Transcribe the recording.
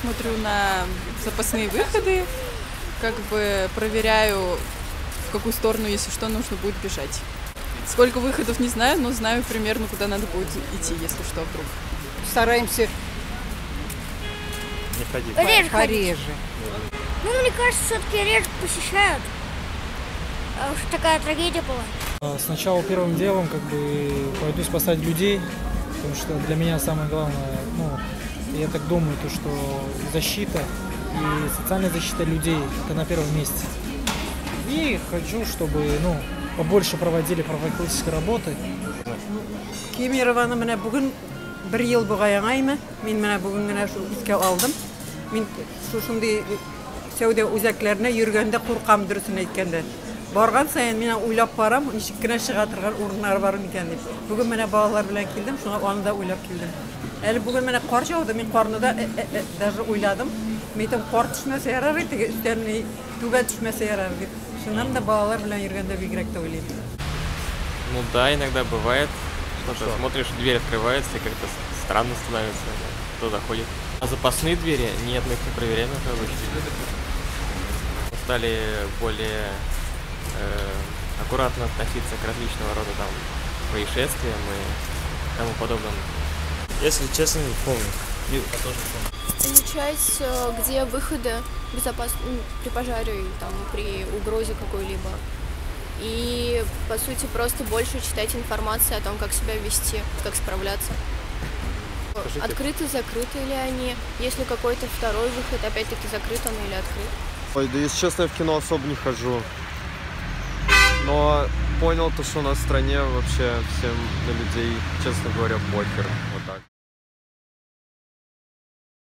смотрю на запасные выходы, как бы проверяю, в какую сторону, если что, нужно будет бежать. Сколько выходов не знаю, но знаю примерно, куда надо будет идти, если что, вдруг. Стараемся не ходить. пореже. Ну, мне кажется, все-таки реже посещают. А уж такая трагедия была. Сначала первым делом как бы пойду спасать людей, потому что для меня самое главное, я так думаю, то, что защита и социальная защита людей это на первом месте. И хочу, чтобы побольше проводили профилактической работы. Кемерованы менә бүген 1 ел бугайгаймы. Мин менә бүген генә шу искә алдым. Мин шушындый сәүдә үзәкләренә йөргәндә куркам дөресен әйткәндә. Барган сайын мин уйлап барам, ничек кенә чыга торган урыннар бар микән дип. Бүген менә балалар белән килдем, шуңа аны да уйлап килдем. Әле бүген менә кар жауды, мин карны да даже уйладым. Митем кар төшмәсә ярар иде, өстәлне түбә төшмәсә ярар дип. Шуннан да балалар белән йөргәндә бигрәк тә уйлыйм. Ну да, иногда бывает, что смотришь, дверь открывается, и как-то странно становится, кто заходит. А запасные двери? Нет, мы их не проверяем, это обычно. Мы стали более аккуратно относиться к различного рода там происшествиям и тому подобному. Если честно, не помню. Я тоже не помню. Замечать, где выходы безопасны при пожаре, там, при угрозе какой-либо. И, по сути, просто больше читать информацию о том, как себя вести, как справляться. Скажите. Открыты, закрыты ли они? Если какой-то второй выход, опять-таки, закрыт он или открыт? Ой, да если честно, я в кино особо не хожу. Но понял то, что у нас в стране вообще всем на людей, честно говоря, похер.